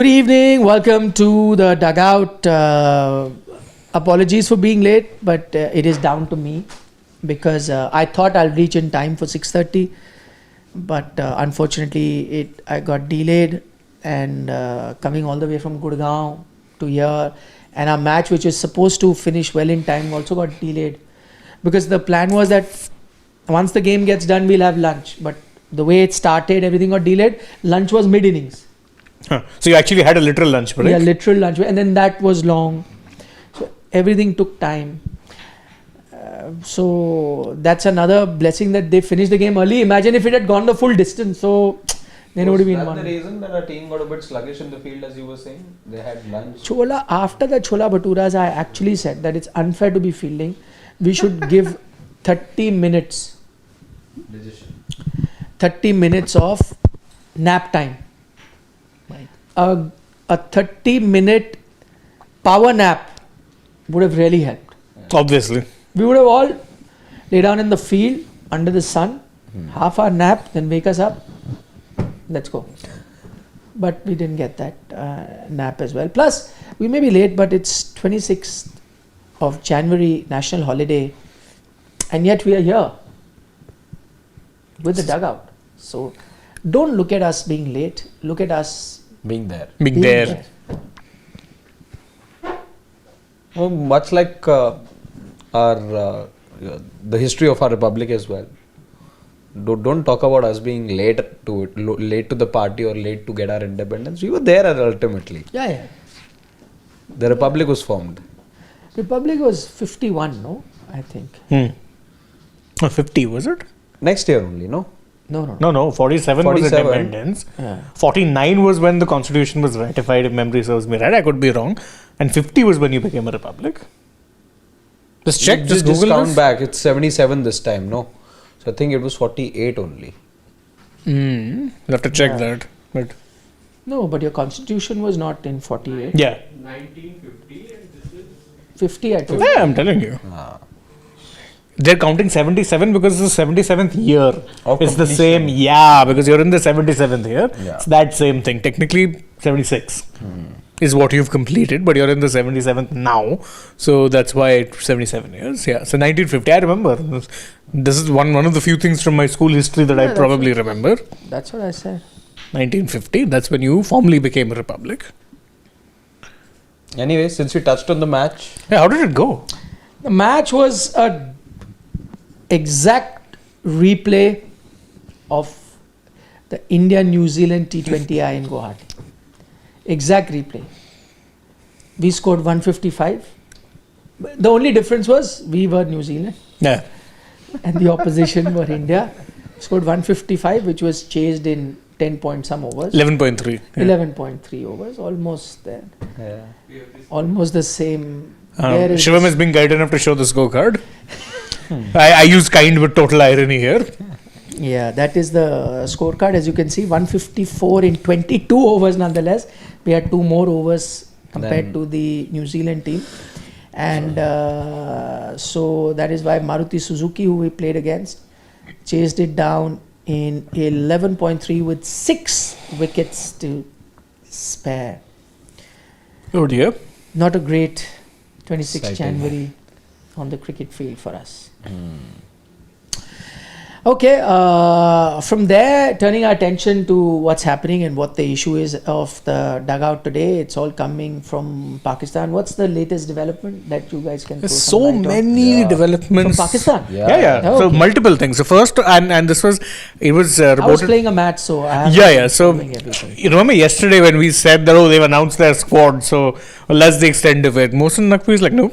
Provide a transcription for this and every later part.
Good evening. Welcome to the Dugout. Apologies for being late, but it is down to me because I thought I'll reach in time for 6:30, but unfortunately I got delayed and coming all the way from Gurgaon to here, and our match, which is supposed to finish well in time, also got delayed because the plan was that once the game gets done, we'll have lunch. But the way it started, everything got delayed. Lunch was mid-innings. Huh. So you actually had a literal lunch break? Yeah, literal lunch break. And then that was long. So everything took time. So that's another blessing that they finished the game early. Imagine if it had gone the full distance. So then it would have been one. Was that the reason that our team got a bit sluggish in the field, as you were saying? They had lunch. After the Chola Bhaturas, I actually said that it's unfair to be fielding. We should give 30 minutes. 30 minutes of nap time. A 30-minute power nap would have really helped. Obviously. We would have all lay down in the field under the sun, half hour nap, then wake us up. Let's go. But we didn't get that nap as well. Plus, we may be late, but it's 26th of January, national holiday, and yet we are here with the Dugout. So don't look at us being late. Look at us Being there. Being there. Well, much like the history of our republic as well. Don't talk about us being late to the party or late to get our independence. We were there ultimately. Yeah. The republic was formed. Republic was 51, no? I think. 50 was it? Next year only, no? No, 47 was independence. Yeah. 49 was when the constitution was ratified, if memory serves me right. I could be wrong. And 50 was when you became a republic. Just check, just Google count this. back. It's 77 this time, no? So I think it was 48 only. You'll have to check that. But No, but your constitution was not in 48. yeah. 1950 and this is 50, I told Yeah, I'm telling you. They're counting 77 because it's the 77th year. It's the same, because you're in the 77th year. Yeah. It's that same thing. Technically, 76 is what you've completed, but you're in the 77th now. So that's why it's 77 years. Yeah. So 1950, I remember. This is one of the few things from my school history that I probably remember. That's what I said. 1950, that's when you formally became a republic. Anyway, since we touched on the match. Yeah, how did it go? The match was a exact replay of the India-New Zealand T20I in Guwahati. Exact replay. We scored 155. The only difference was we were New Zealand Yeah. and the opposition were India. Scored 155, which was chased in 10 point some overs. 11.3. Yeah. 11.3 overs, almost there. Yeah. Almost the same. There is Shivam has been kind enough to show the scorecard. I use kind with total irony here. Yeah, that is the scorecard. As you can see, 154 in 22 overs nonetheless. We had 2 more overs compared to the New Zealand team. And so that is why Maruti Suzuki, who we played against, chased it down in 11.3 with 6 wickets to spare. Oh dear. Not a great 26th Exciting. January on the cricket field for us. Okay, from there, turning our attention to what's happening and what the issue is of the Dugout today. It's all coming from Pakistan. What's the latest development that you guys can throw There's some so light on? many Yeah. developments. From Pakistan? Yeah. Oh, So okay. multiple things. So first, and this was, it was I was reported. playing a match, so I have Yeah. So following everything. you remember yesterday when we said that they've announced their squad. So that's the extent of it. Mohsin Naqvi is like, no.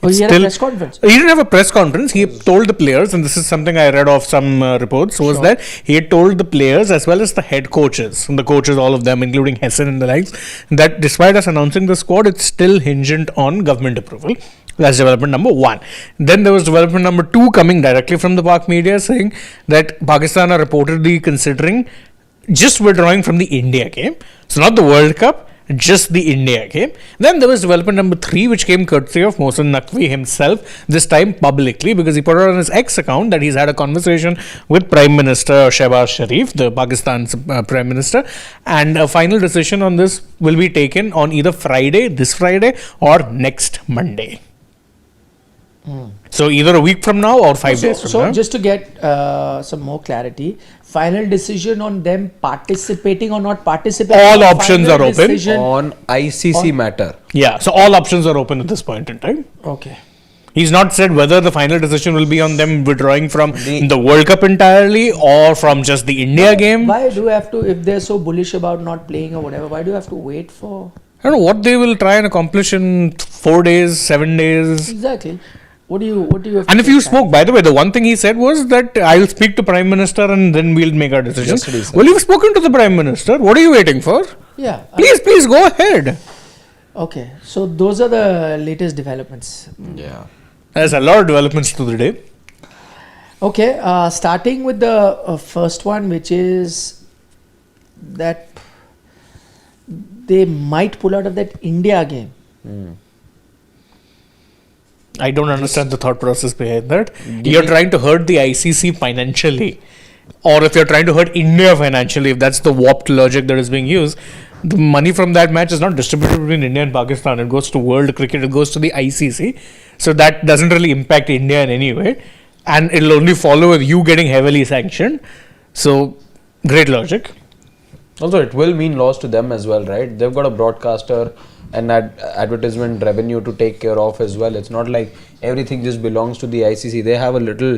Oh, It's you had a still- press conference? He didn't have a press conference. He told the players, and this is something I read off some reports, was Sure. that he had told the players as well as the head coaches, and the coaches, all of them, including Hassan and the likes, that despite us announcing the squad, it's still hinged on government approval. That's development number 1. Then there was development number 2 coming directly from the Pak media saying that Pakistan are reportedly considering just withdrawing from the India game. So not the World Cup, just the India game. Then there was development number 3, which came courtesy of Mohsin Naqvi himself, this time publicly, because he put it on his X account that he's had a conversation with Prime Minister Shehbaz Sharif, the Pakistan's Prime Minister, and a final decision on this will be taken on either this Friday, or next Monday. So either a week from now or 5 days from now. So just to get some more clarity, final decision on them participating or not participating. All or options final are open. decision- On ICC matter. Yeah, so all options are open at this point in time. Okay. He's not said whether the final decision will be on them withdrawing from The- the World Cup entirely or from just the India game. Why do you have to, if they're so bullish about not playing or whatever, why do you have to wait for? I don't know what they will try and accomplish in 4 days, 7 days. Exactly. What do you have to And if you take time? spoke, by the way, the one thing he said was that I'll speak to Prime Minister and then we'll make our decision. Yesterday, sir. Well, you've spoken to the Prime Minister. What are you waiting for? Yeah. Please go ahead. Okay. So those are the latest developments. Yeah. There's a lot of developments to the day. Okay. Starting with the first one, which is that they might pull out of that India game. I don't understand the thought process behind that. You're trying to hurt the ICC financially. Or if you're trying to hurt India financially, if that's the warped logic that is being used, the money from that match is not distributed between India and Pakistan. It goes to world cricket, it goes to the ICC. So that doesn't really impact India in any way. And it'll only follow with you getting heavily sanctioned. So, great logic. Also, it will mean loss to them as well, right? They've got a broadcaster and advertisement revenue to take care of as well. It's not like everything just belongs to the ICC. They have a little,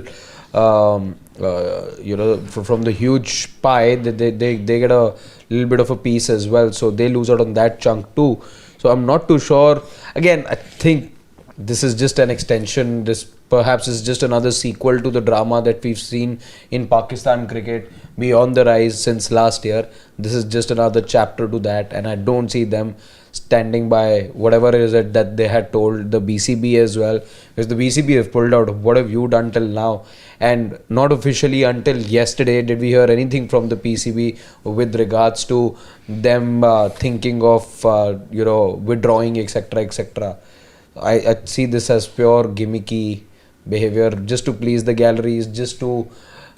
from the huge pie, they get a little bit of a piece as well. So they lose out on that chunk too. So I'm not too sure. Again, I think this is just an extension. This perhaps is just another sequel to the drama that we've seen in Pakistan cricket beyond the rise since last year. This is just another chapter to that, and I don't see them standing by whatever is it that they had told the BCB as well, because the BCB have pulled out. What have you done till now? And not officially until yesterday did we hear anything from the PCB with regards to them thinking of withdrawing, etc., etc. I see this as pure gimmicky behavior, just to please the galleries, just to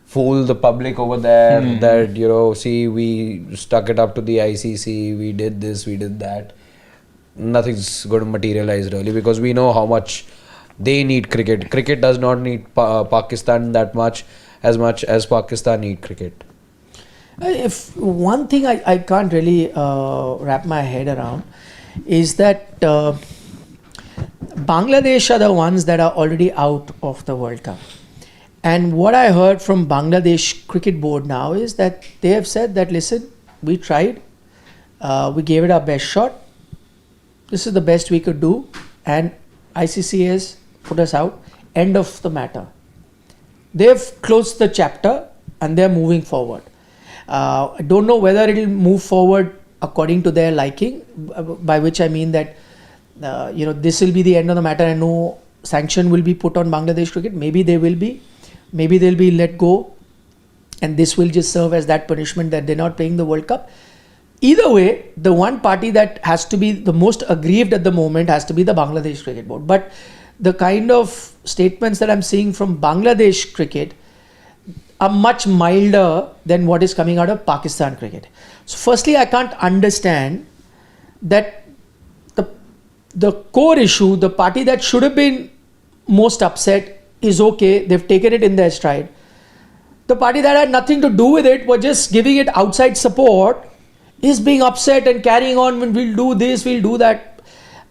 fool the public over there that see, we stuck it up to the ICC, we did this, we did that. Nothing's going to materialize really, because we know how much they need cricket. Cricket does not need Pakistan that much as Pakistan need cricket. If one thing I can't really wrap my head around is that Bangladesh are the ones that are already out of the World Cup. And what I heard from Bangladesh Cricket Board now is that they have said that, listen, we tried, we gave it our best shot, this is the best we could do, and ICC has put us out, end of the matter. They've closed the chapter and they're moving forward. I don't know whether it will move forward according to their liking, by which I mean that this will be the end of the matter and no sanction will be put on Bangladesh cricket. Maybe they will be, maybe they'll be let go, and this will just serve as that punishment that they're not playing the World Cup. Either way, the one party that has to be the most aggrieved at the moment has to be the Bangladesh Cricket Board. But the kind of statements that I'm seeing from Bangladesh cricket are much milder than what is coming out of Pakistan cricket. So firstly, I can't understand that the core issue, the party that should have been most upset is okay, they've taken it in their stride. The party that had nothing to do with it, were just giving it outside support, is being upset and carrying on, when we'll do this, we'll do that.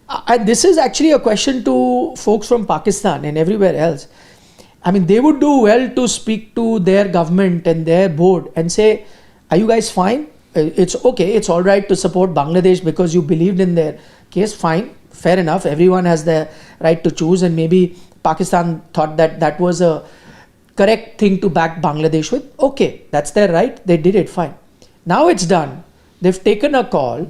And this is actually a question to folks from Pakistan and everywhere else. I mean, they would do well to speak to their government and their board and say, are you guys fine? It's okay, it's all right to support Bangladesh because you believed in their case, fine, fair enough. Everyone has the right to choose, and maybe Pakistan thought that that was a correct thing to back Bangladesh with. Okay, that's their right, they did it, fine. Now it's done. They've taken a call,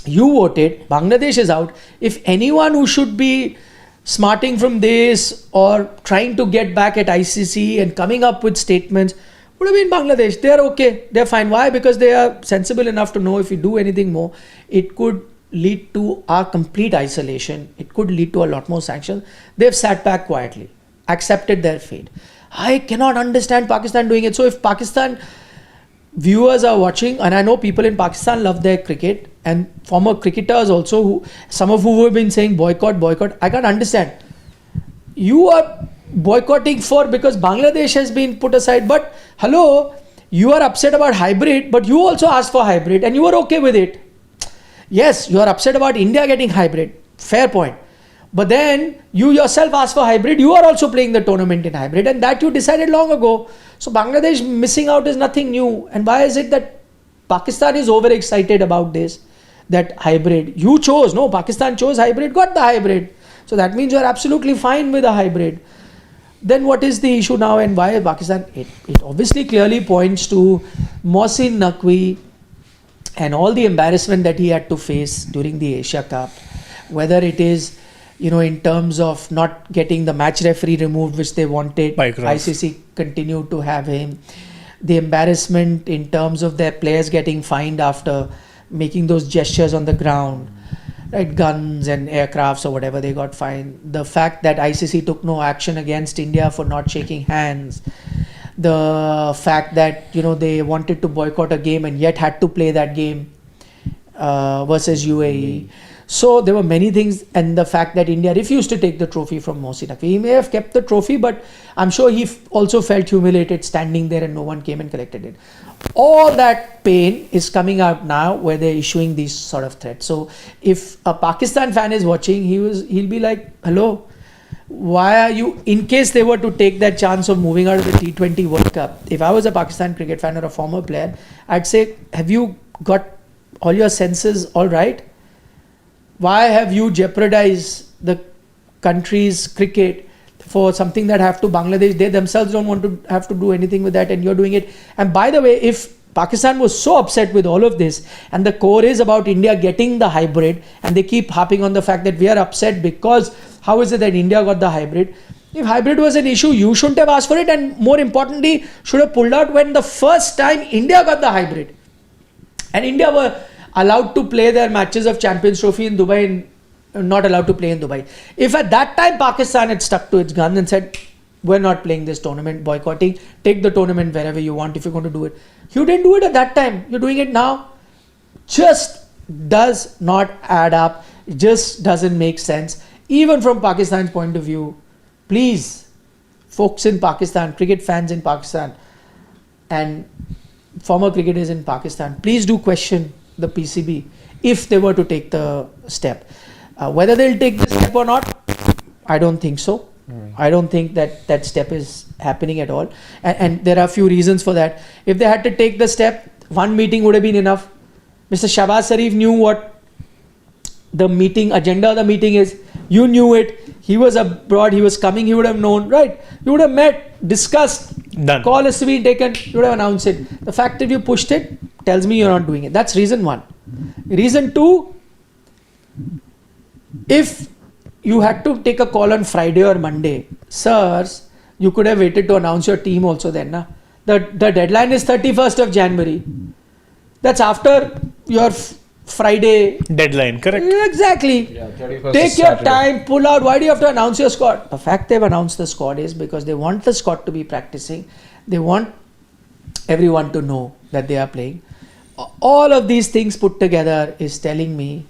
you voted, Bangladesh is out. If anyone who should be smarting from this or trying to get back at ICC and coming up with statements would have been Bangladesh. They're okay. They're fine. Why? Because they are sensible enough to know if we do anything more, it could lead to our complete isolation. It could lead to a lot more sanctions. They've sat back quietly, accepted their fate. I cannot understand Pakistan doing it. So if Pakistan viewers are watching, and I know people in Pakistan love their cricket, and former cricketers also, some of who have been saying boycott, I can't understand. You are boycotting because Bangladesh has been put aside, but hello, you are upset about hybrid, but you also asked for hybrid and you are okay with it. Yes, you are upset about India getting hybrid, fair point. But then you yourself asked for hybrid, you are also playing the tournament in hybrid, and that you decided long ago. So Bangladesh missing out is nothing new. And why is it that Pakistan is overexcited about this, that hybrid? You chose, no, Pakistan chose hybrid, got the hybrid. So that means you are absolutely fine with a hybrid. Then what is the issue now, and why Pakistan? It obviously clearly points to Mohsin Naqvi and all the embarrassment that he had to face during the Asia Cup, whether it is, in terms of not getting the match referee removed, which they wanted, ICC continued to have him. The embarrassment in terms of their players getting fined after making those gestures on the ground, right? Guns and aircrafts or whatever, they got fined. The fact that ICC took no action against India for not shaking hands. The fact that, they wanted to boycott a game and yet had to play that game versus UAE. So there were many things, and the fact that India refused to take the trophy from Mohsin Naqvi. He may have kept the trophy, but I'm sure he also felt humiliated standing there and no one came and collected it. All that pain is coming out now where they're issuing these sort of threats. So if a Pakistan fan is watching, he'll be like, hello, why are you, in case they were to take that chance of moving out of the T20 World Cup, if I was a Pakistan cricket fan or a former player, I'd say, have you got all your senses all right? Why have you jeopardized the country's cricket for something that have to Bangladesh? They themselves don't want to have to do anything with that, and you're doing it. And by the way, if Pakistan was so upset with all of this, and the core is about India getting the hybrid, and they keep harping on the fact that we are upset because how is it that India got the hybrid? If hybrid was an issue, you shouldn't have asked for it, and more importantly, should have pulled out when the first time India got the hybrid. And India were allowed to play their matches of Champions Trophy in Dubai and not allowed to play in Dubai. If at that time Pakistan had stuck to its guns and said, we're not playing this tournament, boycotting, take the tournament wherever you want if you're going to do it. You didn't do it at that time. You're doing it now. Just does not add up. It just doesn't make sense. Even from Pakistan's point of view, please, folks in Pakistan, cricket fans in Pakistan, and former cricketers in Pakistan, please do question the PCB if they were to take the step. Whether they'll take this step or not, I don't think so. I don't think that step is happening at all. And there are a few reasons for that. If they had to take the step, one meeting would have been enough. Mr. Shahbaz Sharif knew what the meeting agenda of the meeting is. You knew it. He was abroad. He was coming. He would have known, right? You would have met, discussed. Done. Call is to be taken. You would have announced it. The fact that you pushed it tells me you're not doing it. That's reason one. Reason two, if you had to take a call on Friday or Monday, sirs, you could have waited to announce your team also then. Na? The deadline is 31st of January. That's after your Friday deadline, correct? Exactly. Yeah, 31st Take is your Saturday. time, pull out. Why do you have to announce your squad? The fact they've announced the squad is because they want the squad to be practicing. They want everyone to know that they are playing. All of these things put together is telling me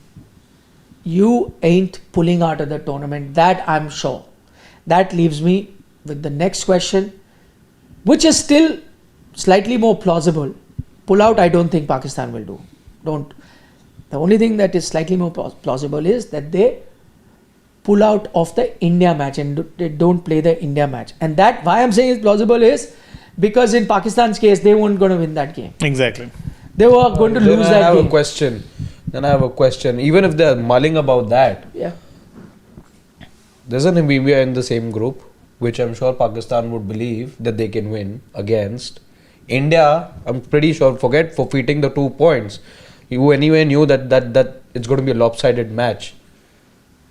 you ain't pulling out of the tournament. That I'm sure. That leaves me with the next question, which is still slightly more plausible. Pull out, I don't think Pakistan will do. Don't. The only thing that is slightly more plausible is that they pull out of the India match and they don't play the India match. And that, why I'm saying it's plausible is because in Pakistan's case, they weren't going to win that game. Exactly. They were going to lose that Then I have game. a question. Even if they're mulling about that, Yeah. there's an Namibia in the same group, which I'm sure Pakistan would believe that they can win against. India, I'm pretty sure, forget forfeiting the 2 points. You anyway knew that it's going to be a lopsided match.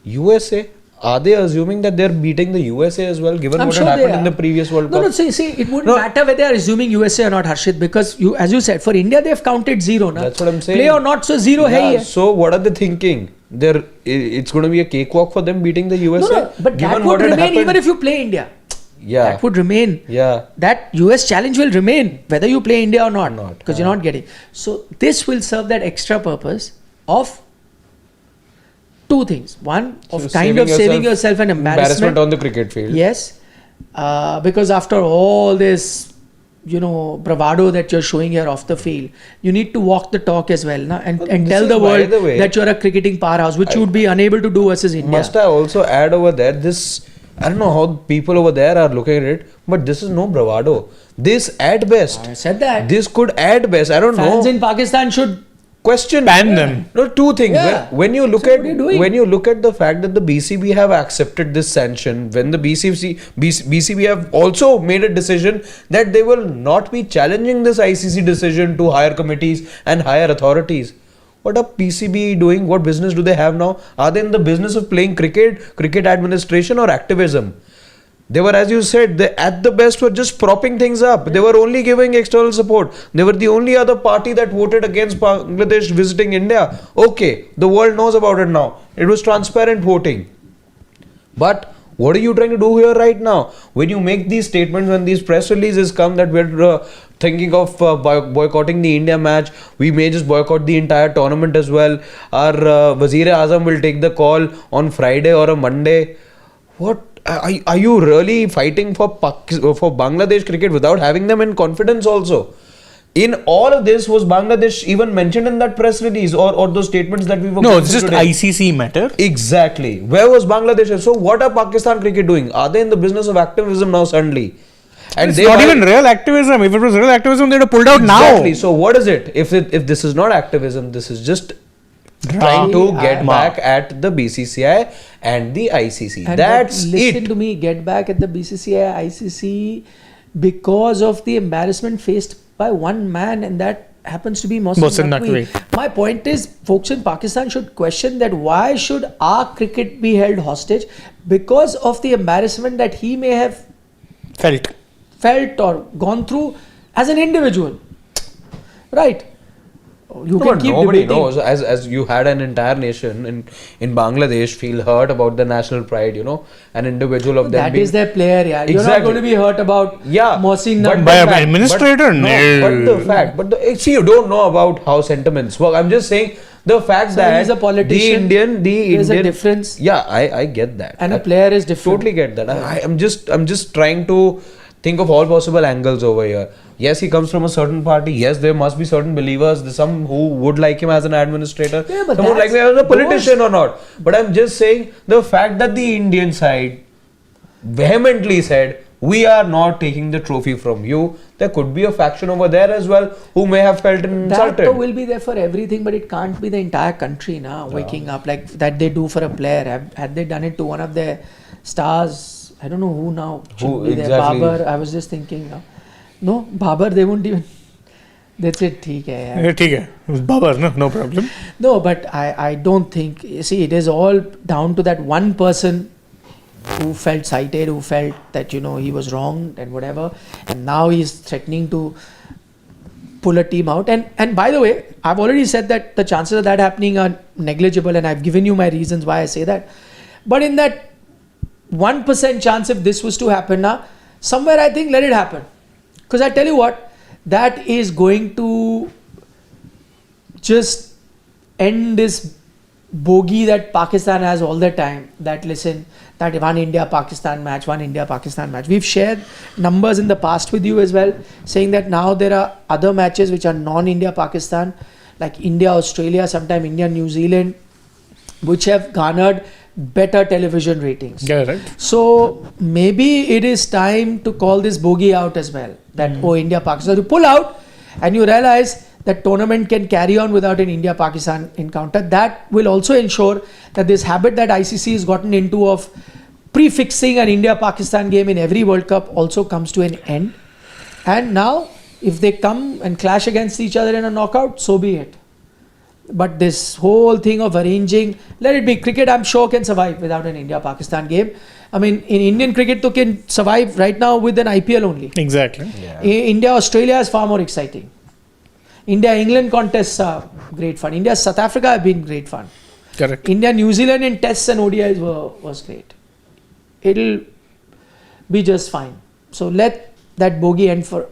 USA, Are they assuming that they're beating the USA as well, given I'm what sure had they happened in are. the previous World Cup? No, see, it wouldn't No. matter whether they are assuming USA or not, Harshit, because as you said, for India they've counted 0. Na? That's what I'm saying. Play or not, so 0 hai Yeah, hai. so what are they thinking? It's going to be a cakewalk for them beating the USA. No, but given that what would had remain happened. even if you play India. Yeah. That would remain. Yeah. That US challenge will remain whether you play India or not, Not, because you're not getting. So this will serve that extra purpose of two things. One, of kind of saving yourself an embarrassment. on the cricket field. Yes, because after all this, bravado that you're showing here off the field, you need to walk the talk as well, na? and This tell is, the by world the way, that you're a cricketing powerhouse, which you would be unable to do versus India. Must I also add over there this? I don't know how people over there are looking at it, but this is no bravado. This at best. I said that. This could at best. I don't Fans know. in Pakistan should Question. Ban them. No, two things. Yeah. When you look So at what are you doing? when you look at the fact that the BCB have accepted this sanction, when the BCB have also made a decision that they will not be challenging this ICC decision to higher committees and higher authorities. What are PCB doing? What business do they have now? Are they in the business of playing cricket administration or activism? They were, as you said, they at the best were just propping things up. They were only giving external support. They were the only other party that voted against Bangladesh visiting India. Okay, the world knows about it now. It was transparent voting. But what are you trying to do here right now? When you make these statements, when these press releases come that we're thinking of boycotting the India match, we may just boycott the entire tournament as well. Our Wazir-e-Azam will take the call on Friday or a Monday. What? Are you really fighting for Bangladesh cricket without having them in confidence also? In all of this, was Bangladesh even mentioned in that press release or those statements that we were No, going it's through just today? ICC matter. Exactly. Where was Bangladesh? So what are Pakistan cricket doing? Are they in the business of activism now suddenly? And It's not even real activism. If it was real activism, they'd have pulled out Exactly. now. So what is it? If this is not activism, this is just trying to get Drama. back at the BCCI and the ICC. And That's listen it. to me, get back at the BCCI, ICC because of the embarrassment faced by one man, and that happens to be Mohsin Naqvi. My point is, folks in Pakistan should question that why should our cricket be held hostage because of the embarrassment that he may have felt or gone through as an individual, right? You can keep nobody debating. knows. As you had an entire nation in Bangladesh feel hurt about the national pride, an individual of them That being, is their player, yeah. You're not Exactly. going to be hurt about Mohsin but Naqvi. By the an fact- administrator? but, No. but the fact, see, you don't know about how sentiments work. I'm just saying the fact So that he's a politician. the There's Indian a difference. Yeah, I get that. And a I player is different. Totally get that. I'm just trying to think of all possible angles over here. Yes, he comes from a certain party. Yes, there must be certain believers. There's some who would like him as an administrator. Yeah, but some would like that's- him as a politician or not. But I'm just saying the fact that the Indian side vehemently said, we are not taking the trophy from you. There could be a faction over there as well who may have felt insulted. That will be there for everything, but it can't be the entire country now waking up like that they do for a player. Had they done it to one of their stars, I don't know who now should Who be there. exactly? Babar, I was just thinking now. No, Babar, they won't even. That's it, theek hai yaar. ठीक है. Babar, no problem. No, but I don't think. See, it is all down to that one person who felt cited, who felt that he was wrong and whatever, and now he's threatening to pull a team out. And by the way, I've already said that the chances of that happening are negligible, and I've given you my reasons why I say that. But in that 1% chance, if this was to happen now, somewhere I think let it happen, because I tell you what, that is going to just end this bogey that Pakistan has all the time, that one India-Pakistan match. We've shared numbers in the past with you as well, saying that now there are other matches which are non-India-Pakistan, like India-Australia, sometime India-New Zealand, which have garnered better television ratings. Yeah, right. So maybe it is time to call this bogey out as well, that India-Pakistan, you pull out and you realize that tournament can carry on without an India-Pakistan encounter. That will also ensure that this habit that ICC has gotten into of prefixing an India-Pakistan game in every World Cup also comes to an end. And now, if they come and clash against each other in a knockout, so be it. But this whole thing of arranging, let it be cricket, I'm sure can survive without an India-Pakistan game. I mean, in Indian cricket, to can survive right now with an IPL only. Exactly. Yeah. India-Australia is far more exciting. India-England contests are great fun. India-South Africa have been great fun. Correct. India-New Zealand in tests and ODIs was great. It'll be just fine. So let that bogey end for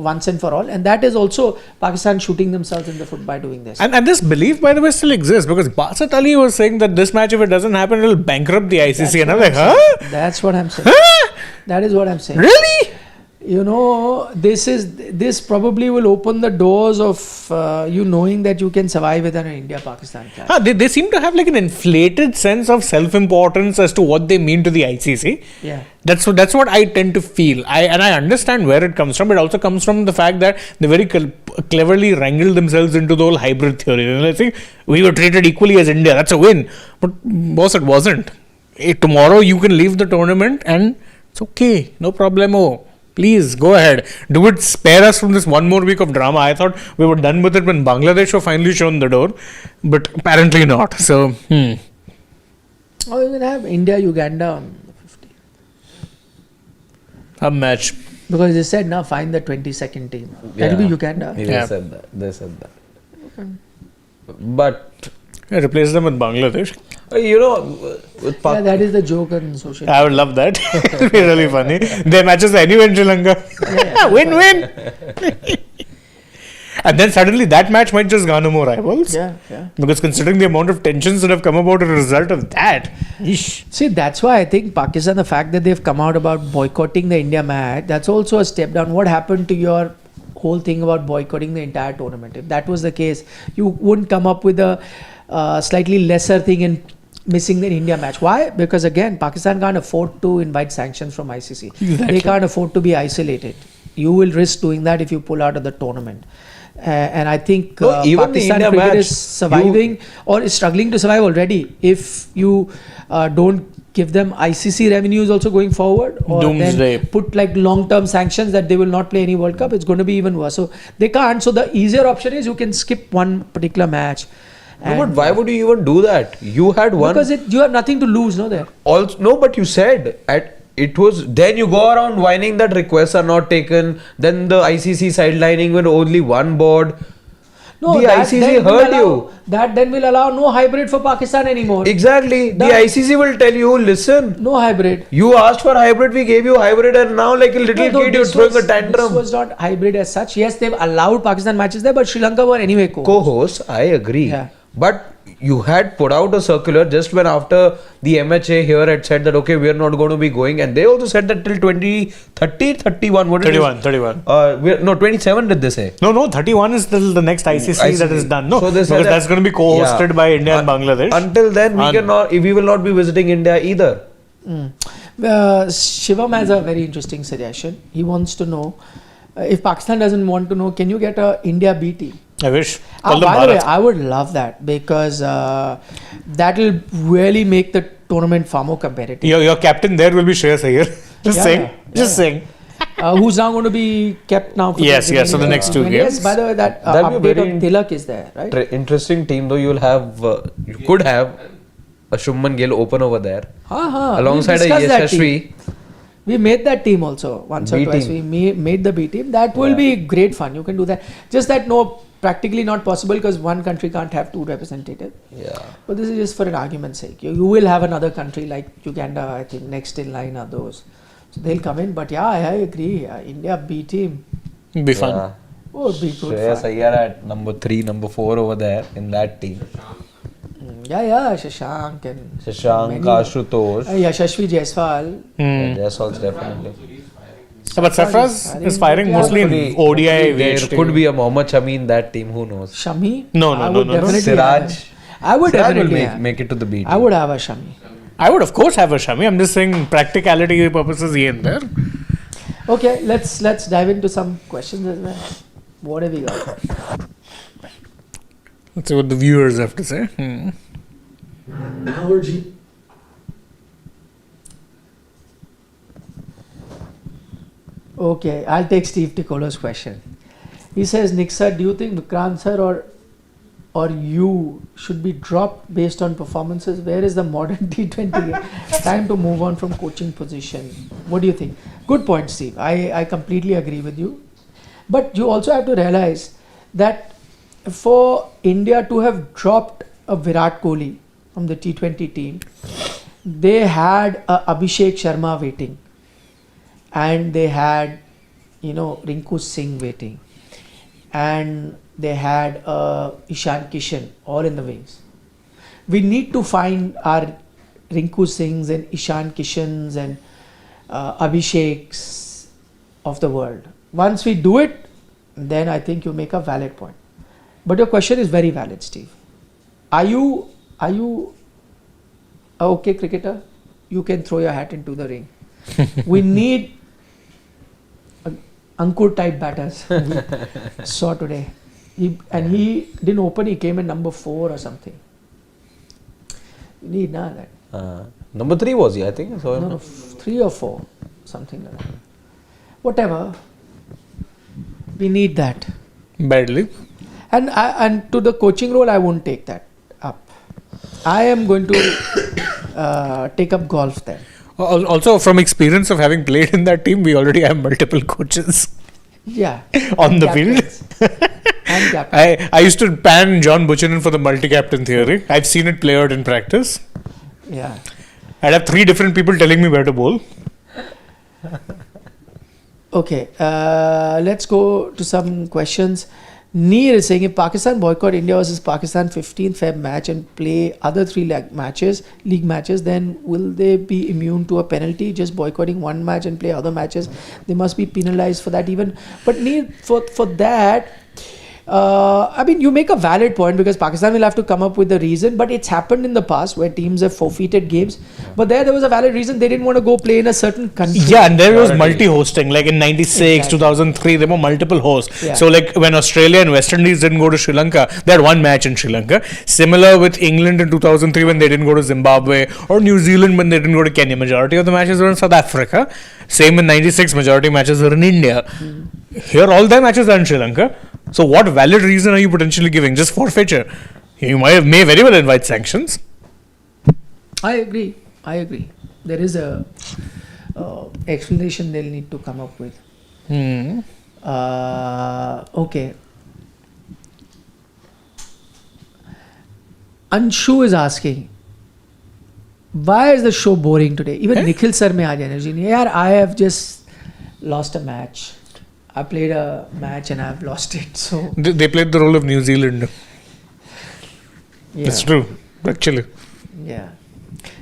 once and for all. And that is also Pakistan shooting themselves in the foot by doing this. And this belief, by the way, still exists because Basat Ali was saying that this match, if it doesn't happen, it will bankrupt the ICC. And I'm like, huh? That's what I'm saying. Huh? That is what I'm saying. Really? You know, this probably will open the doors of you knowing that you can survive with an India-Pakistan clash. They seem to have like an inflated sense of self-importance as to what they mean to the ICC. Yeah. That's what I tend to feel. I understand where it comes from. It also comes from the fact that they very cleverly wrangled themselves into the whole hybrid theory. And I think we were treated equally as India. That's a win. But boss, it wasn't. Tomorrow you can leave the tournament and it's okay. No problemo. Please go ahead. Do it. Spare us from this one more week of drama. I thought we were done with it when Bangladesh were finally shown the door. But apparently not. So, Oh, you can have India-Uganda on the 15th. a match. Because they said, now find the 22nd team. That'll be Uganda. They Yeah. said that. They said that. But Replace them with Bangladesh. you know, with Yeah, that is the joke on social. I would love that. It'll be really funny. Their matches anyway in Sri Lanka. Win-win. And then suddenly that match might just garner more eyeballs. Yeah, yeah. Because considering the amount of tensions that have come about as a result of that. Yeesh. See, that's why I think Pakistan, the fact that they've come out about boycotting the India match, that's also a step down. What happened to your whole thing about boycotting the entire tournament? If that was the case, you wouldn't come up with a slightly lesser thing in missing the India match. Why? Because again, Pakistan can't afford to invite sanctions from ICC. Exactly. They can't afford to be isolated. You will risk doing that if you pull out of the tournament. And I think No, even the Pakistan India cricket match, is surviving or is struggling to survive already. If you don't give them ICC revenues also going forward, or Doomsday. then put like long-term sanctions that they will not play any World Cup, it's going to be even worse. So they can't. So the easier option is you can skip one particular match. no, but why would you even do that? You had one. Because you have nothing to lose, no, there. Also, no, but you said it was. Then you go around whining that requests are not taken. Then the ICC sidelining with only one board. No, the that ICC then will heard allow- you. That then will allow no hybrid for Pakistan anymore. Exactly. The That- ICC will tell you, listen, No hybrid. you asked for hybrid, we gave you hybrid, and now like a little No, kid, you're this throwing was- a tantrum. This was not hybrid as such. Yes, they've allowed Pakistan matches there, but Sri Lanka were anyway Co-host, I agree. Yeah. But you had put out a circular just when after the MHA here had said that okay, we are not going to be going, and they also said that till 2030, 31. What did 31. no, 27 did they say? No, 31 is still the next ICC that is done. No, So they said because that- that's going to be co-hosted Yeah. by India and Bangladesh. Until then, we will not be visiting India either. Shivam has a very interesting suggestion. He wants to know if Pakistan doesn't want to know, can you get a India B team? I wish. Call them By the way, Bharat. I would love that because that will really make the tournament far more competitive. Your captain there will be Shreyas Iyer. Just Yeah, saying. yeah, Just saying. Who's now going to be kept now? For Yes, so the next two Yes, games. by the way, that That'll be update very on Tilak is there, right? Interesting team though. You could have a Shubman Gill open over there alongside a Yashasvi. We made that team also once or B twice. team. We made the B team. That will be great fun. You can do that. Just that practically not possible because one country can't have two representatives. Yeah. But this is just for an argument's sake. You will have another country like Uganda, I think, next in line are those. So they'll come in. But yeah, I agree. India B team. Be fun. Yeah. Oh, it'd be good Shreyas fun. Iyer at number 3, number 4 over there in that team. Yeah, Shashank and Shashank, many- Ashutosh. Yashasvi Jaiswal. Yeah, Jaiswal's definitely. But Sarfraz is firing mostly in ODI. There VHT. could be a Mohammad Shami in that team. Who knows? Shami? No, I no, would no, no. definitely Siraj. have- I would Siraj will definitely have. make it to the B team. I would have a Shami. I would of course have a Shami. I'm just saying practicality purposes here and there. Okay, let's dive into some questions as well. What have we got? Let's see what the viewers have to say. Okay, I'll take Steve Ticolo's question. He says, Nick sir, do you think Vikrant sir or or you should be dropped based on performances? Where is the modern T20 game? Time to move on from coaching position. What do you think? Good point, Steve. I completely agree with you. But you also have to realize that for India to have dropped a Virat Kohli from the T20 team, they had a Abhishek Sharma waiting, and they had, Rinku Singh waiting, and they had Ishan Kishan all in the wings. We need to find our Rinku Singhs and Ishan Kishans and Abhisheks of the world. Once we do it, then I think you make a valid point. But your question is very valid, Steve. Are you a okay cricketer? You can throw your hat into the ring. We need Ankur type batters. We saw today. He didn't open, he came in number 4 or something. You need that. Number 3 was he, I think. So No, 3 or 4, something like that. Whatever. We need that. Badly. And to the coaching role, I won't take that up. I am going to take up golf then. Also, from experience of having played in that team, we already have multiple coaches Yeah. on And the field. captains. And captain. I used to pan John Buchanan for the multi-captain theory. I've seen it play out in practice. Yeah. I'd have 3 different people telling me where to bowl. Okay, let's go to some questions. Neer is saying, if Pakistan boycott India versus Pakistan 15th Feb match and play other 3 league matches, then will they be immune to a penalty? Just boycotting one match and play other matches, they must be penalized for that even. But Neer, for that, I mean, you make a valid point, because Pakistan will have to come up with the reason, but it's happened in the past where teams have forfeited games. But there was a valid reason. They didn't want to go play in a certain country. Yeah, and there was multi-hosting. Like in 96, Exactly. 2003, there were multiple hosts. Yeah. So like when Australia and West Indies didn't go to Sri Lanka, they had one match in Sri Lanka. Similar with England in 2003 when they didn't go to Zimbabwe, or New Zealand when they didn't go to Kenya. Majority of the matches were in South Africa. Same in 96, majority matches were in India. Here all their matches are in Sri Lanka. So what valid reason are you potentially giving? Just forfeiture. You may very well invite sanctions. I agree. There is a explanation they'll need to come up with. Okay. Anshu is asking, why is the show boring today? Even Nikhil sir mein aaj energy nahi hai. Yaar, I have just lost a match. I played a match and I've lost it. So They played the role of New Zealand. yeah. It's true, actually. Yeah.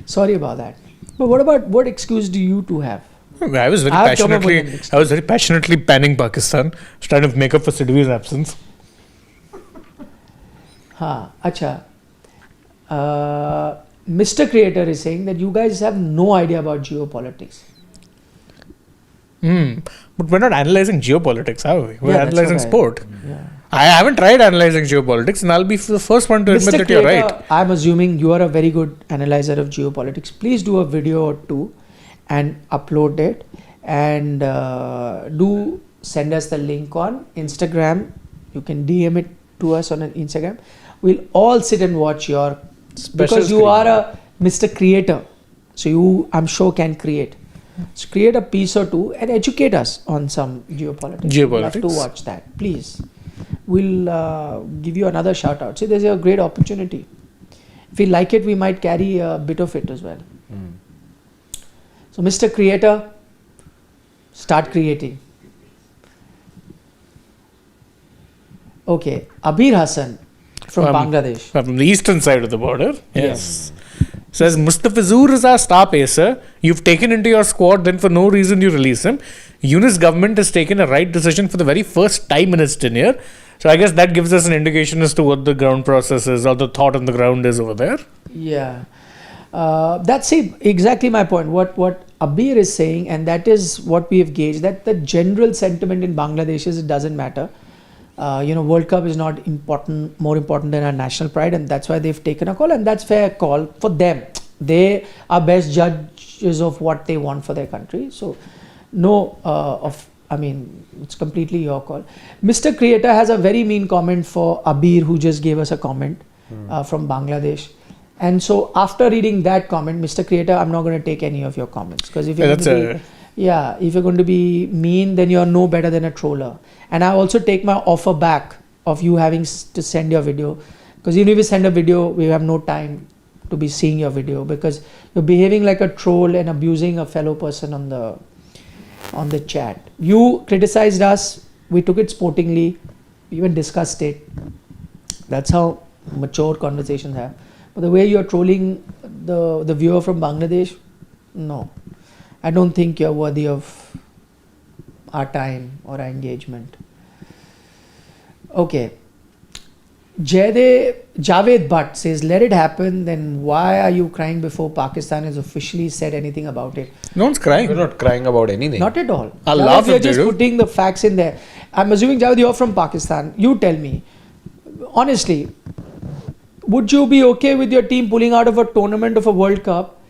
Sorry about that. But what excuse do you two have? I was very I've come up with an excuse. I was very passionately panning Pakistan, trying to make up for Sidhu's absence. Acha. Mr. Creator is saying that you guys have no idea about geopolitics. But we're not analyzing geopolitics, are we? We're Yeah, that's analyzing what I- sport. Yeah. I haven't tried analyzing geopolitics, and I'll be the first one to admit Mr. that you're Creator, right. I'm assuming you are a very good analyzer of geopolitics. Please do a video or 2 and upload it, and do send us the link on Instagram. You can DM it to us on an Instagram. We'll all sit and watch your, because you screen. are a Mr. Creator, so you, I'm sure, can create. So create a piece or 2 and educate us on some geopolitics. We'll have to Geopolitics. watch that, please. We'll give you another shout out. See, there's a great opportunity. If we like it, we might carry a bit of it as well. So, Mr. Creator, start creating. Okay, Abir Hassan from Bangladesh. From the eastern side of the border. Yes. Says Mustafizur is our star pacer. You've taken into your squad, then for no reason you release him. Yunus government has taken a right decision for the very first time in its tenure. So I guess that gives us an indication as to what the ground process is, or the thought on the ground is over there. Yeah. That's exactly my point. What Abir is saying, and that is what we have gauged, that the general sentiment in Bangladesh is it doesn't matter. World Cup is not more important than our national pride, and that's why they've taken a call, and that's fair call for them. They are best judges of what they want for their country. So no I mean, it's completely your call. Mr. Creator has a very mean comment for Abir, who just gave us a comment from Bangladesh. And so after reading that comment, Mr. Creator, I'm not going to take any of your comments, because if you're if you're going to be mean, then you're no better than a troller. And I also take my offer back of you having to send your video, because even if you send a video, we have no time to be seeing your video, because you're behaving like a troll and abusing a fellow person on the chat. You criticized us, we took it sportingly, we even discussed it. That's how mature conversations have. But the way you're trolling the viewer from Bangladesh, no. I don't think you're worthy of our time or our engagement. Okay. Javed Bhatt says, let it happen, then why are you crying before Pakistan has officially said anything about it? No one's crying. We're not crying about anything. Not at all. I'll Javed, laugh you're if they just do. putting the facts in there. I'm assuming, Javed, you're from Pakistan. You tell me, honestly, would you be okay with your team pulling out of a tournament of a World Cup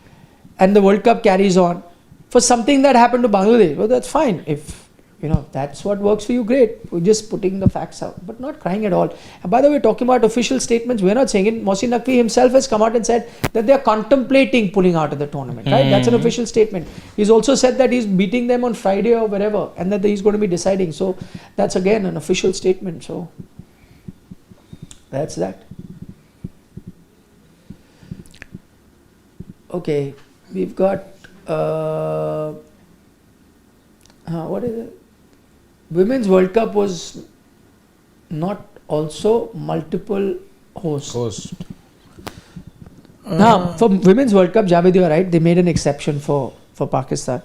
and the World Cup carries on for something that happened to Bangladesh? Well, that's fine. If that's what works for you, great. We're just putting the facts out, but not crying at all. And by the way, talking about official statements, we're not saying it. Mohsin Naqvi himself has come out and said that they're contemplating pulling out of the tournament, right? That's an official statement. He's also said that he's beating them on Friday or wherever, and that he's going to be deciding. So that's again an official statement. So that's that. Okay, we've got what is it? Women's World Cup was not also multiple hosts. Now, for Women's World Cup, Javed, you're right. They made an exception for Pakistan.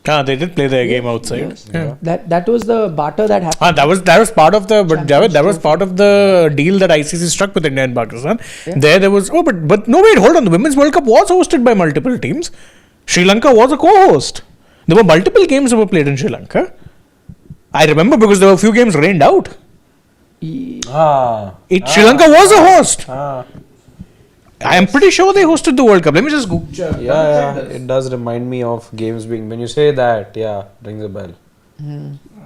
They did play their game outside. Yes. Yeah. That was the barter that happened. That was part of the Javed, that was part of the deal that ICC struck with India and Pakistan. Yeah. There was but no, wait, hold on. The Women's World Cup was hosted by multiple teams. Sri Lanka was a co-host. There were multiple games that were played in Sri Lanka. I remember because there were a few games rained out. Sri Lanka was a host. I am pretty sure they hosted the World Cup. Let me just go. Yeah, it does remind me of games being. When you say that, rings a bell.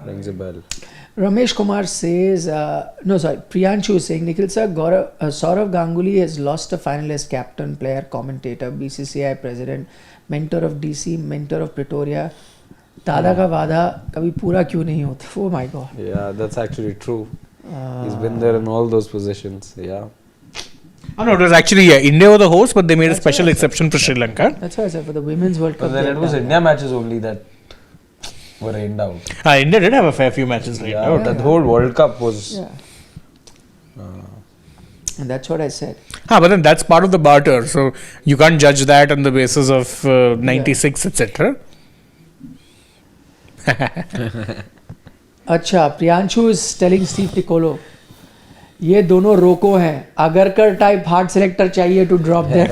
Rings a bell. Ramesh Kumar says, Priyanshu is saying, Nikhil sir, Saurav Ganguly has lost a finalist, captain, player, commentator, BCCI president, mentor of DC, mentor of Pretoria. दादा का वादा कभी पूरा क्यों नहीं होता? Oh my God. Yeah, that's actually true. He's been there in all those positions. Yeah. Oh no, it was actually India were the host, but they made a special exception for Sri Lanka. That's why I said for the Women's World Cup. But then it was India matches only that were rained out. India did have a fair few matches rained out. That whole World Cup was. Yeah. And that's what I said. But then that's part of the barter, so you can't judge that on the basis of 96, etc. अच्छा, Priyanshu is telling Steve Ticolo, ये दोनों रोको हैं, Agarkar type hard selector चाहिए to drop them.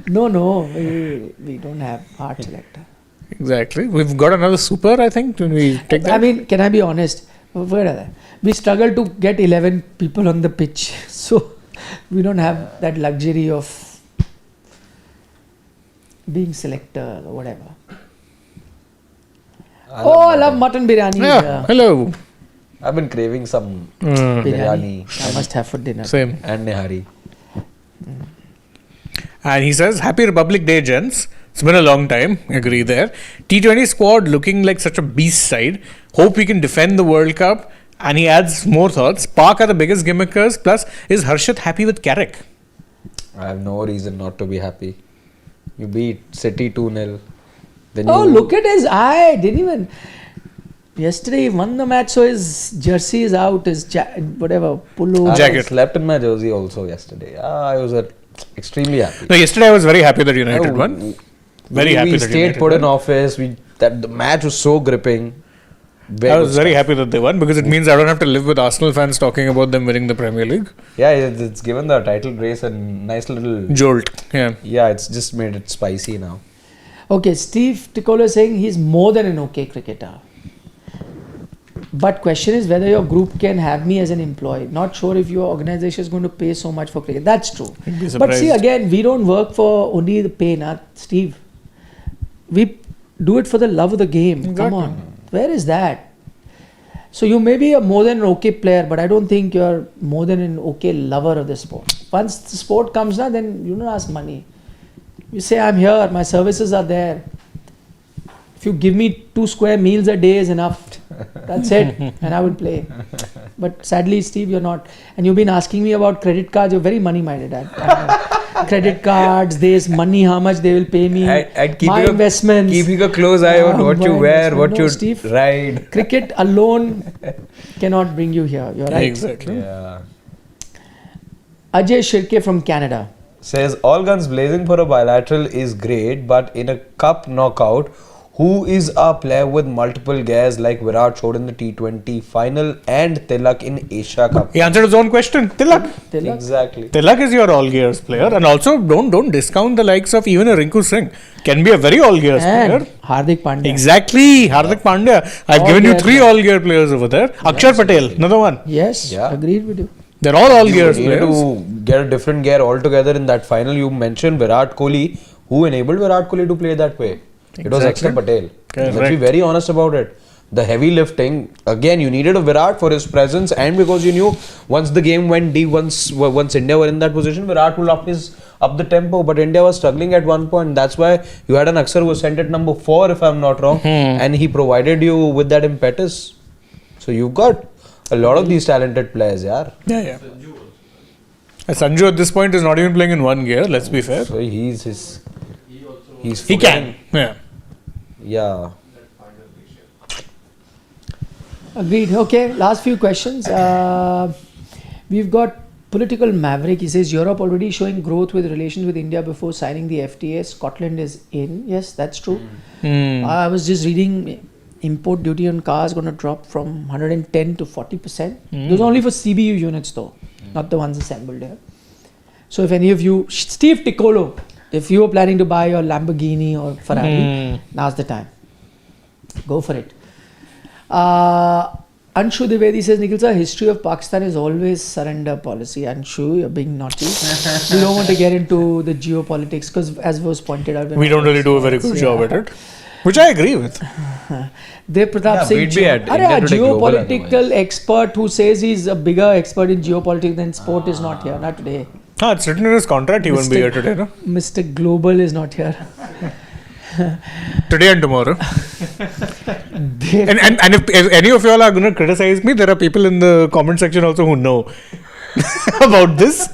No, we don't have hard selector. Exactly. We've got another super, I think. When we take that. I mean, can I be honest? We struggle to get 11 people on the pitch, so we don't have that luxury of being selector or whatever. I love mutton biryani. Yeah, hello. I've been craving some biryani. I must have for dinner. Same. And nihari. And he says, Happy Republic Day, gents. It's been a long time. Agree there. T20 squad looking like such a beast side. Hope we can defend the World Cup. And he adds more thoughts. Park are the biggest gimmickers. Plus, is Harshit happy with Carrick? I have no reason not to be happy. You beat City 2-0. Then Look at his eye. Didn't even. Yesterday he won the match, so his jersey is out. His pullo. Jacket. I slept in my jersey also yesterday. I was extremely happy. No, yesterday I was very happy that United won. Very happy we that stayed United put in won. office. The match was so gripping. I was very happy that they won because it means I don't have to live with Arsenal fans talking about them winning the Premier League. Yeah, it's given the title race a nice little jolt. Yeah, it's just made it spicy now. Okay, Steve Ticolo is saying he's more than an okay cricketer. But question is whether your group can have me as an employee. Not sure if your organization is going to pay so much for cricket. That's true. But see, again, we don't work for only the pay, Steve. We Do it for the love of the game. Come Exactly. on. Where is that? So you may be more than an okay player, but I don't think you're more than an okay lover of the sport. Once the sport comes now, then you don't ask money. You say, I'm here, my services are there. If you give me 2 square meals a day is enough. That's it. And I will play. But sadly, Steve, you're not. And you've been asking me about credit cards. You're very money-minded. Credit cards, this money, how much they will pay me. And my investments. keeping a close eye on what you my wear, investment. what No, you Steve, ride. Cricket alone cannot bring you here. You're right. Exactly. Yeah. Ajay Shirke from Canada. Says all guns blazing for a bilateral is great, but in a cup knockout, who is a player with multiple gears like Virat showed in the T20 final and Tilak in Asia Cup? He answered his own question. Tilak. Tilak. Exactly. Tilak is your all gears player, and also don't discount the likes of even a Rinku Singh. Can be a very all gears And player. Hardik Pandya. Exactly, Hardik Pandya. I've All given you gear 3 player. all gear players over there. Akshar Patel, another one. Yes, Yeah. agreed with you. They're all You gears needed players. to get a different gear altogether in that final. You mentioned Virat Kohli. Who enabled Virat Kohli to play that way? It was Exactly. Akshar Patel. Let's be Correct. very honest about it. The heavy lifting, again, you needed a Virat for his presence, and because you knew once the game went deep, once India were in that position, Virat will up the tempo. But India was struggling at one point. That's why you had an Akshar who was sent at number 4, if I'm not wrong, and he provided you with that impetus. So you've got a lot of these talented players, yeah. Yeah. Sanju at this point is not even playing in 1 gear, let's be fair. So he's He forgetting- can. Yeah. Yeah. Agreed. Okay, last few questions. We've got political maverick. He says Europe already showing growth with relations with India before signing the FTA. Scotland is in. Yes, that's true. I was just reading import duty on cars going to drop from 110 to 40%. Those are only for CBU units though, not the ones assembled here. So if any of you, Steve Piccolo, if you were planning to buy your Lamborghini or Ferrari, now's the time. Go for it. Anshu Dwivedi says, Nikhil sir, history of Pakistan is always surrender policy. Anshu, you're being naughty. We don't want to get into the geopolitics because as was pointed out, We don't really do a very good job at it. Which I agree with. Dev Pratap Yeah, Singh, we'd be at Arey, India a Today Global geopolitical otherwise. expert who says he's a bigger expert in geopolitics than sport is not here, not today. It's written in his contract, he won't be here today, no? Mr. Global is not here. Today and tomorrow. and if any of y'all are going to criticize me, there are people in the comment section also who know about this.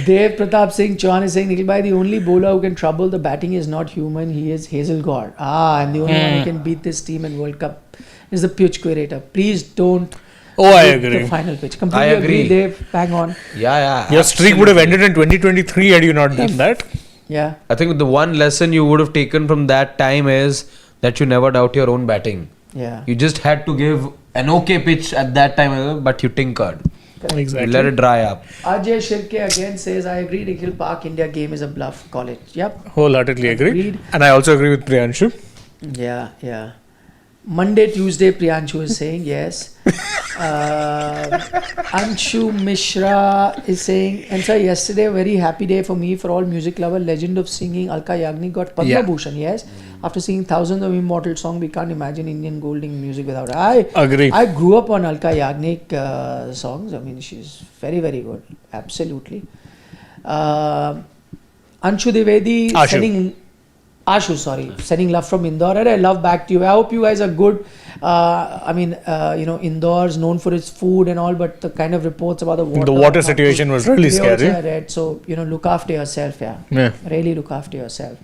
Dev Pratap Singh Chauhan is saying, Nikhil bhai, the only bowler who can trouble the batting is not human, he is Hazel God. And the only one who can beat this team in World Cup is the pitch curator. Please don't Oh, I beat agree. the final pitch. Completely I agree. Dev. Bang on. Yeah. Your streak would have ended in 2023 had you not done that. Yeah. I think the one lesson you would have taken from that time is that you never doubt your own batting. Yeah. You just had to give an okay pitch at that time, but you tinkered. You Exactly. let it dry up. Ajay Shirke again says, I agree, Nikhil, Park India game is a bluff. Call it. Yep. Wholeheartedly agree. Agreed. And I also agree with Priyanshu. Yeah. Monday, Tuesday, Priyanshu is saying yes. Anshu Mishra is saying, and sir, yesterday a very happy day for me, for all music lover, legend of singing Alka Yagnik got Padma Yeah. Bhushan. Yes, after singing thousands of immortal songs, we can't imagine Indian golden music without her. I Agree. I grew up on Alka Yagnik songs. I mean, she's very, very good. Absolutely. Anshu Dwivedi Ashu. sending love from Indore. And I love back to you. I hope you guys are good. Indore's known for its food and all, but the kind of reports about the water. The water situation was really they also scary. I read. So, look after yourself, yeah. Yeah. Really look after yourself.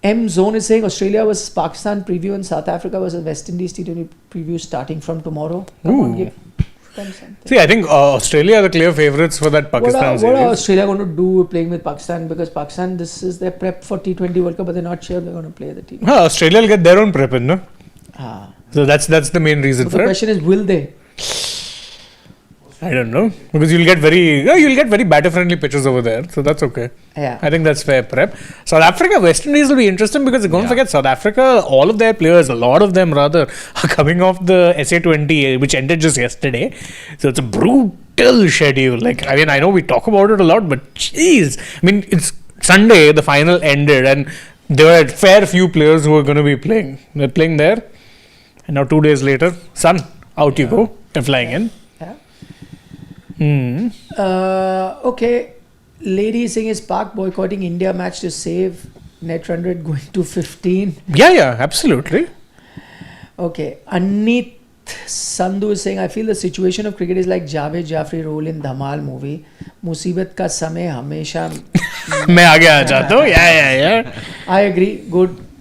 M Zone is saying Australia versus Pakistan preview and South Africa versus West Indies T20 preview starting from tomorrow. Come on, give them something. See, I think Australia are the clear favourites for that Pakistan What series. are Australia going to do playing with Pakistan? Because Pakistan, this is their prep for T20 World Cup, but they're not sure they're going to play the T20. Australia will get their own prep in, no? So that's the main reason So for the it. question is, will they? I don't know, because you'll get very batter friendly pitches over there, so that's okay. Yeah. I think that's fair prep. South Africa, West Indies will be interesting because don't forget South Africa, all of their players, a lot of them rather, are coming off the SA20, which ended just yesterday. So it's a brutal schedule. I know we talk about it a lot, but jeez, it's Sunday, the final ended, and there were a fair few players who were going to be playing. They're playing there, and now 2 days later, son, out you go. You're flying in. Yeah. Okay. Lady Singh is Pak boycotting India match to save net run rate going to 15. Yeah, absolutely. Okay. Anit Sandhu is saying, I feel the situation of cricket is like Javed Jafri role in Dhamal movie. मुसीबत का समय हमेशा मैं आगे आ जाता हूँ. Yeah. I agree.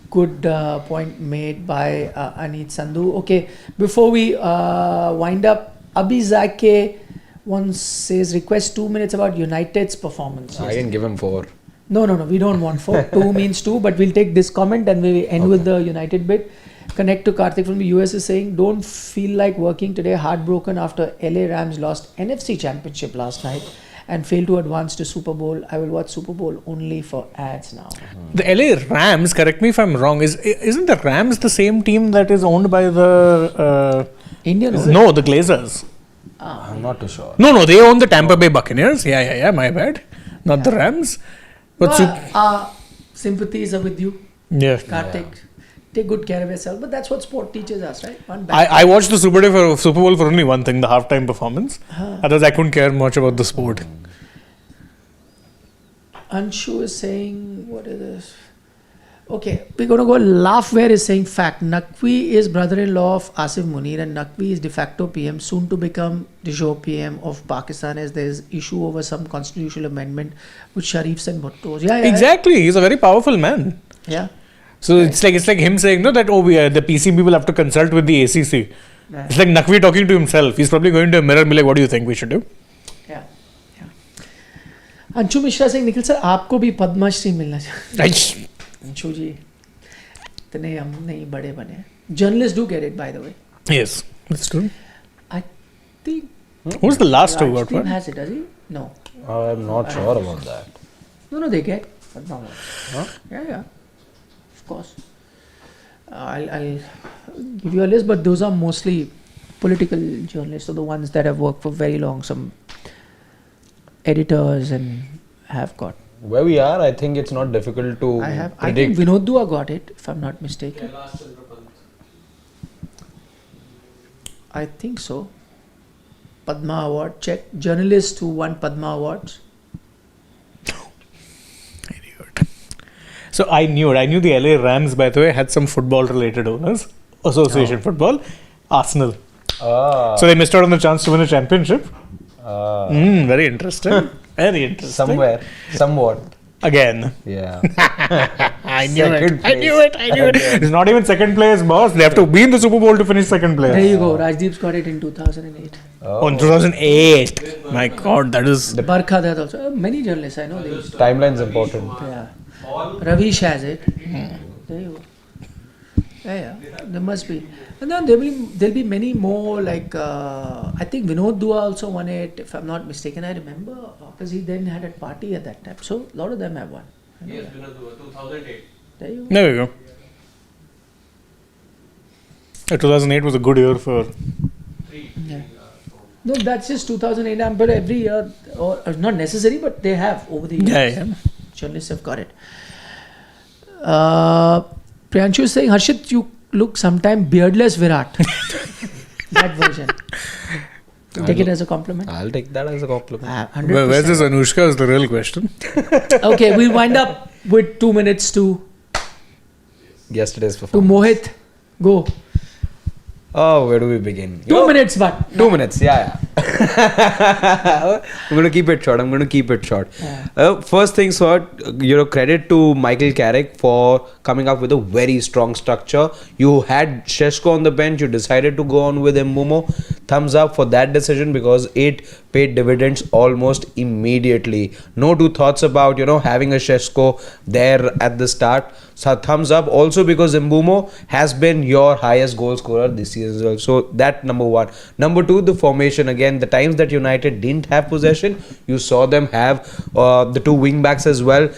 Good point made by Anit Sandhu. Okay, before we wind up, Abhi Zake once says, request 2 minutes about United's performance. I can give him 4. No, we don't want 4. 2 means 2, but we'll take this comment and we'll end with the United bit. Connect to Karthik from the US is saying, don't feel like working today, heartbroken after LA Rams lost NFC Championship last night and failed to advance to Super Bowl. I will watch Super Bowl only for ads now. The LA Rams, correct me if I'm wrong, isn't the Rams the same team that is owned by the... Indian? No, the Glazers. I'm not too sure. No, they own the Tampa Bay Buccaneers. Yeah, my bad. Not the Rams. But sympathies are with you, yeah. Karthik. Take good care of yourself. But that's what sport teaches us, right? I watched the Super Bowl for only one thing, the halftime performance. Otherwise, I couldn't care much about the sport. Anshu is saying, what is this? Okay, we're going to go. Laughware is saying, fact. Naqvi is brother-in-law of Asif Munir and Naqvi is de facto PM, soon to become de jure PM of Pakistan as there is issue over some constitutional amendment with Sharifs and Bhuttos. Yeah. Exactly. He's a very powerful man. Yeah. So it's like him saying that the PC people have to consult with the ACC. Yeah. It's like Naqvi talking to himself. He's probably going to a mirror and be like, what do you think we should do? Yeah. Anshu Mishra saying, Nikhil sir, आपको भी पद्म श्री मिलना चाहिए. अंशु जी इतने हम नहीं बड़े बने. Journalists do get it, by the way. Yes, that's true. I think Who's the last who got Rajdeep one? has it, does he? No. I'm not sure about that. No, they get. But no. Huh? Yeah. Of course. I'll give you a list, but those are mostly political journalists, or the ones that have worked for very long. Some editors and have got. Where we are, I think it's not difficult to I think Vinod Dua got it, if I'm not mistaken. I think so. Padma Award. Check. Journalist who won Padma Awards. So I knew the LA Rams, by the way, had some football related owners. Association football. Arsenal. So they missed out on the chance to win a championship. Very interesting. Very interesting. Somewhat. Again. Yeah. I knew it. It's not even second place, boss. They have to be in the Super Bowl to finish second place. There you go. Rajdeep's got it in 2008. Oh, in 2008. My God, that is... Barkha that also. Many journalists, I know. Timeline's important. Yeah. Ravish has it. There you go. Yeah. There must be. And then there'll be many more, like I think Vinod Dua also won it, if I'm not mistaken. I remember because he then had a party at that time. So a lot of them have won. Yes, Vinod Dua, 2008. There you go. There we go. 2008 was a good year for... Yeah. No, that's just 2008. But every year, or not necessary, but they have over the years. Yeah. Journalists have got it. Priyanshu is saying, Harshit, you look sometime beardless Virat. That version. Take it as a compliment. I'll take that as a compliment. 100%. Where's this Anushka is the real question. Okay, we'll wind up with 2 minutes to Yesterday's to performance. Mohit. Go. Oh, where do we begin? 2 minutes, but 2 minutes, yeah. I'm going to keep it short. Yeah. First things first, credit to Michael Carrick for coming up with a very strong structure. You had Sheshko on the bench, you decided to go on with Mbumo. Thumbs up for that decision because it paid dividends almost immediately. No two thoughts about, having a Sheshko there at the start. So thumbs up also because Mbumo has been your highest goal scorer this season as well. So that number one. Number two, the formation. Again, the times that United didn't have possession, you saw them have the two wing backs as well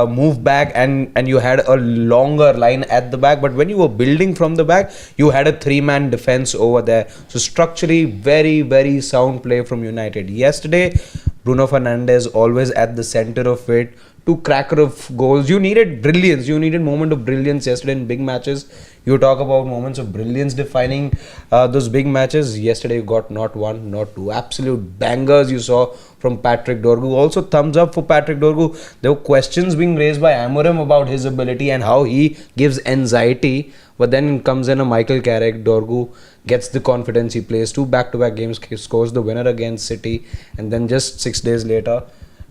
move back and you had a longer line at the back. But when you were building from the back, you had a three-man defense over there. So structurally, very, very sound play from United. Yesterday, Bruno Fernandes always at the center of it. Two cracker of goals. You needed brilliance. You needed moment of brilliance yesterday in big matches. You talk about moments of brilliance defining those big matches. Yesterday you got not one, not two. Absolute bangers you saw from Patrick Dorgu. Also thumbs up for Patrick Dorgu. There were questions being raised by Amorim about his ability and how he gives anxiety. But then comes in a Michael Carrick. Dorgu gets the confidence. He plays 2 back-to-back games, scores the winner against City, and then just 6 days later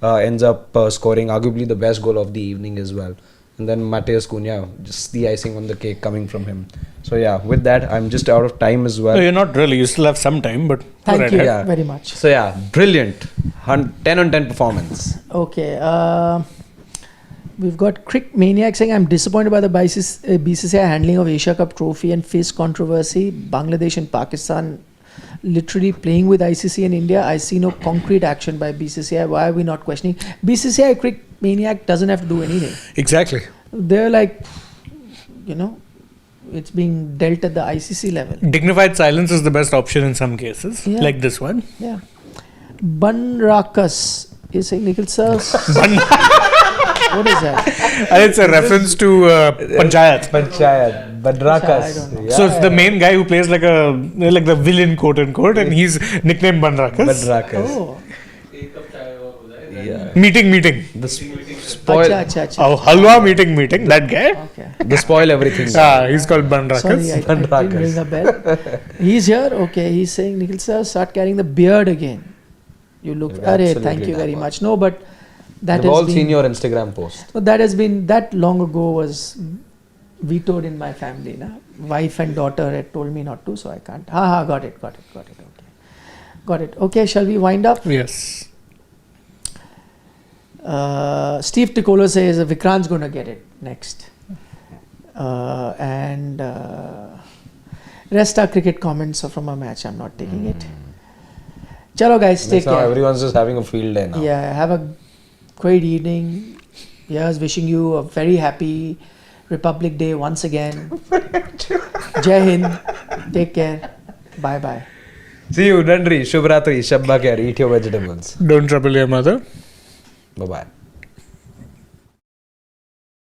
ends up scoring arguably the best goal of the evening as well. And then Mateus Cunha, just the icing on the cake coming from him. So yeah, with that, I'm just out of time as well. No, you're not really. You still have some time, but Thank right you ahead. very much. So yeah, brilliant. 10 on 10 performance. Okay. We've got Crick Maniac saying, I'm disappointed by the BCCI handling of Asia Cup trophy and face controversy. Bangladesh and Pakistan literally playing with ICC and India. I see no concrete action by BCCI. Why are we not questioning? BCCI Crick Maniac doesn't have to do anything. Exactly. They're like, it's being dealt at the ICC level. Dignified silence is the best option in some cases, Yeah. like this one. Yeah. Banrakas is saying, Nikhil sir. What is that? And it's a reference to Panchayat. Panchayat, I Badrakas. don't know. So it's the main guy who plays like the villain, quote unquote, and he's nicknamed Banrakas. Badrakas. Oh. एक cup चाय और हो जाए Yeah. Meeting. The spoil, Acha. Oh, Halwa meeting. That guy. Okay. the spoil everything. He's called Banrakas. Sorry, I didn't ring a bell. He's here. Okay, he's saying, Nikhil sir, start carrying the beard again. You look. Yeah, absolutely Thank you very dapper. much. No, but that They've has all been. seen your Instagram post. So that has been that long ago was vetoed in my family. Na? Wife and daughter had told me not to, so I can't. Got it. Okay. Got it. Okay, shall we wind up? Yes. Steve Ticolo says Vikrant's going to get it next. Rest our cricket comments are from a match. I'm not taking it. Chalo guys, take Now care. everyone's just having a field day now. Yeah, have a great evening. Yes, wishing you a very happy Republic Day once again. Jai Hind. Take care. Bye. See you, Nandri, Shubhratri, Shabba Care, eat your vegetables. Don't trouble your mother. Bye-bye.